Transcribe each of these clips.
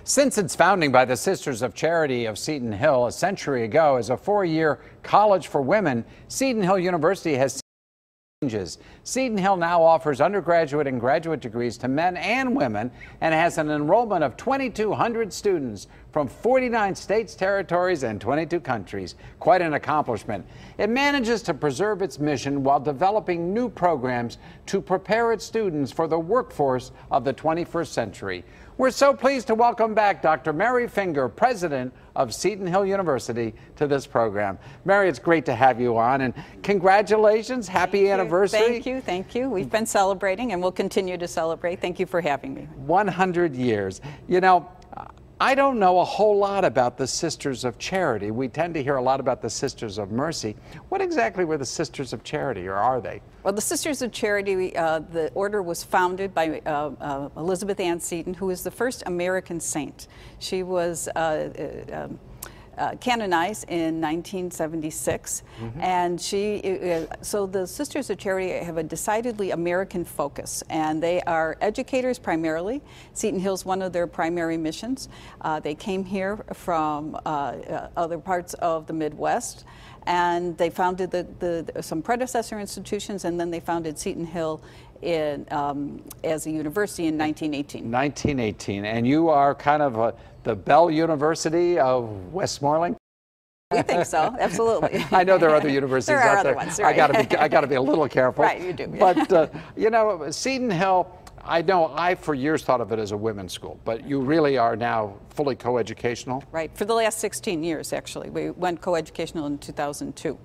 Since its founding by the Sisters of Charity of Seton Hill a century ago as a 4-year college for women, Seton Hill University has changes. Seton Hill now offers undergraduate and graduate degrees to men and women and has an enrollment of 2,200 students from 49 states, territories, and 22 countries. Quite an accomplishment. It manages to preserve its mission while developing new programs to prepare its students for the workforce of the 21st century. We're so pleased to welcome back Dr. Mary Finger, president of Seton Hill University, to this program. Mary, it's great to have you on, and congratulations. Happy anniversary. Thank you, thank you. We've been celebrating, and we'll continue to celebrate. Thank you for having me. 100 years. You know, I don't know a whole lot about the Sisters of Charity. We tend to hear a lot about the Sisters of Mercy. What exactly were the Sisters of Charity, or are they? Well, the Sisters of Charity, the order was founded by Elizabeth Ann Seton, who is the first American saint. She was canonized in 1976, and so the Sisters of Charity have a decidedly American focus, and they are educators primarily. Seton Hill's one of their primary missions. They came here from other parts of the Midwest, and they founded some predecessor institutions, and then they founded Seton Hill as a university in 1918. 1918, and you are kind of the Bell University of Westmoreland? We think so, absolutely. I know there are other universities there are out there. Other ones, right. I got to be a little careful. Right, you do. But you know, Seton Hill, I for years thought of it as a women's school, but you really are now fully coeducational? Right, for the last 16 years, actually. We went coeducational in 2002.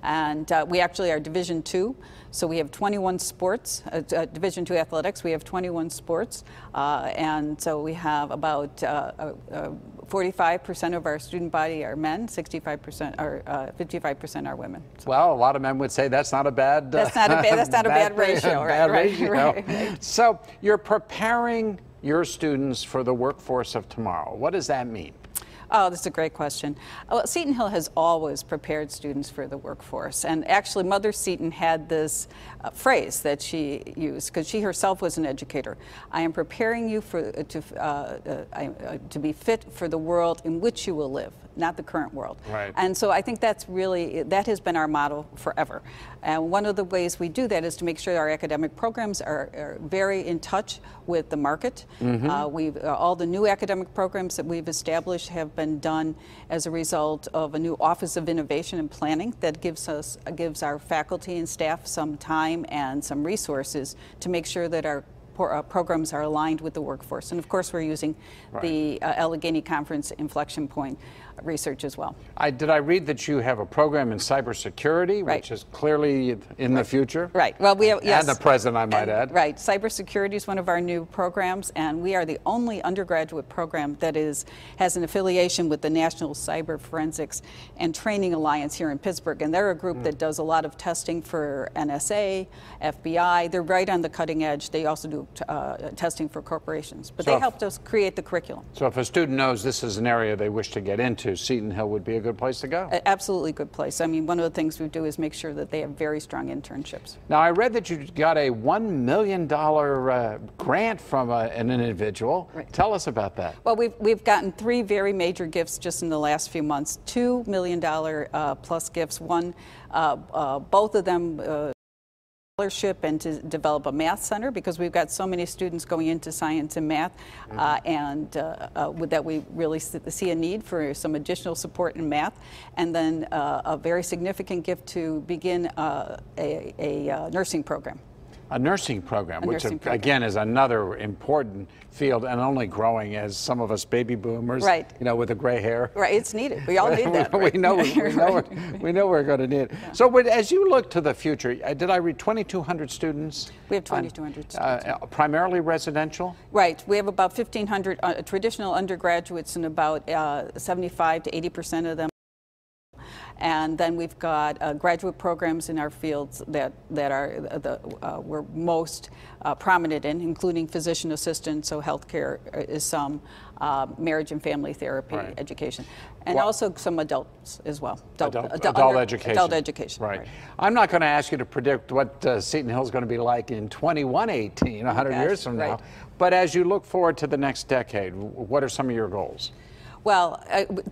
And we actually are Division II, so we have 21 sports, Division II athletics, we have 21 sports, and so we have about 45% of our student body are men, 65% or 55% are women. So. Well, a lot of men would say that's not a bad. That's not a bad ratio, right? Right. So you're preparing your students for the workforce of tomorrow. What does that mean? Oh, that's a great question. Well, Seton Hill has always prepared students for the workforce. And actually, Mother Seton had this phrase that she used, because she herself was an educator. I am preparing you to be fit for the world in which you will live, not the current world. Right. And so I think that has been our motto forever. And one of the ways we do that is to make sure our academic programs are very in touch with the market. All the new academic programs that we've established have been done as a result of a new Office of Innovation and Planning that gives our faculty and staff some time and some resources to make sure that our programs are aligned with the workforce. And of course, we're using the Allegheny Conference Inflection Point research as well. Did I read that you have a program in cybersecurity, which is clearly in the future? Right. Well, we have, yes. And the present, I might add. Right. Cybersecurity is one of our new programs, and we are the only undergraduate program that has an affiliation with the National Cyber Forensics and Training Alliance here in Pittsburgh. And they're a group that does a lot of testing for NSA, FBI. They're right on the cutting edge. They also do testing for corporations. But they helped us create the curriculum. So if a student knows this is an area they wish to get into, Seton Hill would be a good place to go. Absolutely good place. I mean, one of the things we do is make sure that they have very strong internships. Now, I read that you got a $1 million grant from an individual. Right. Tell us about that. Well, we've gotten 3 very major gifts just in the last few months. $2 million plus gifts. One, both of them scholarship and to develop a math center, because we've got so many students going into science and math, that we really see a need for some additional support in math. And then a very significant gift to begin a nursing program. A nursing program, which again is another important field and only growing as some of us baby boomers, you know, with the gray hair. Right, it's needed. We all need that. we know we're going to need it. Yeah. So as you look to the future, did I read 2,200 students? We have 2,200 students. Primarily residential? Right. We have about 1,500 traditional undergraduates, and about 75 to 80% of them. And then we've got graduate programs in our fields that are we're most prominent in, including physician assistant, so healthcare is some, marriage and family therapy, education, and also some adults as well. Adult education. Adult education. Right. I'm not going to ask you to predict what Seton Hill is going to be like in 2118, 100 years from now. But as you look forward to the next decade, what are some of your goals? Well,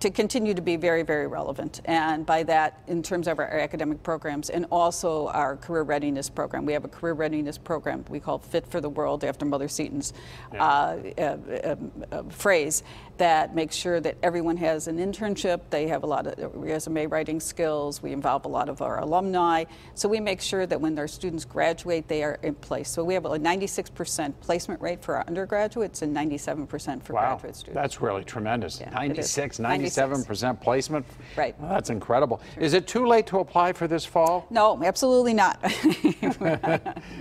to continue to be very, very relevant. And by that, in terms of our academic programs and also our career readiness program. We have a career readiness program we call Fit for the World, after Mother Seton's phrase, that makes sure that everyone has an internship. They have a lot of resume writing skills. We involve a lot of our alumni. So we make sure that when our students graduate, they are in place. So we have a 96% placement rate for our undergraduates and 97% for graduate students. That's really tremendous. Yeah. 97% placement. Right. Well, that's incredible. Is it too late to apply for this fall? No, absolutely not.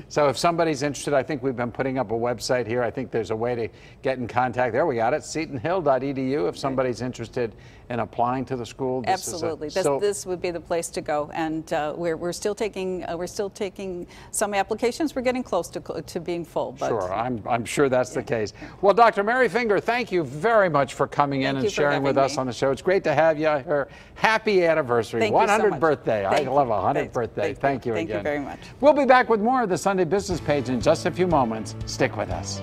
So if somebody's interested, I think we've been putting up a website here. I think there's a way to get in contact. There we got it, setonhill.edu, if somebody's interested in applying to the school. Absolutely. This would be the place to go. And we're still taking some applications. We're getting close to being full. But sure, I'm sure that's the case. Well, Dr. Mary Finger, thank you very much for coming in and sharing with us on the show. It's great to have you here. Happy anniversary, 100th birthday. I love 100th birthday. Thank you again. Thank you very much. We'll be back with more of the Sunday Business Page in just a few moments. Stick with us.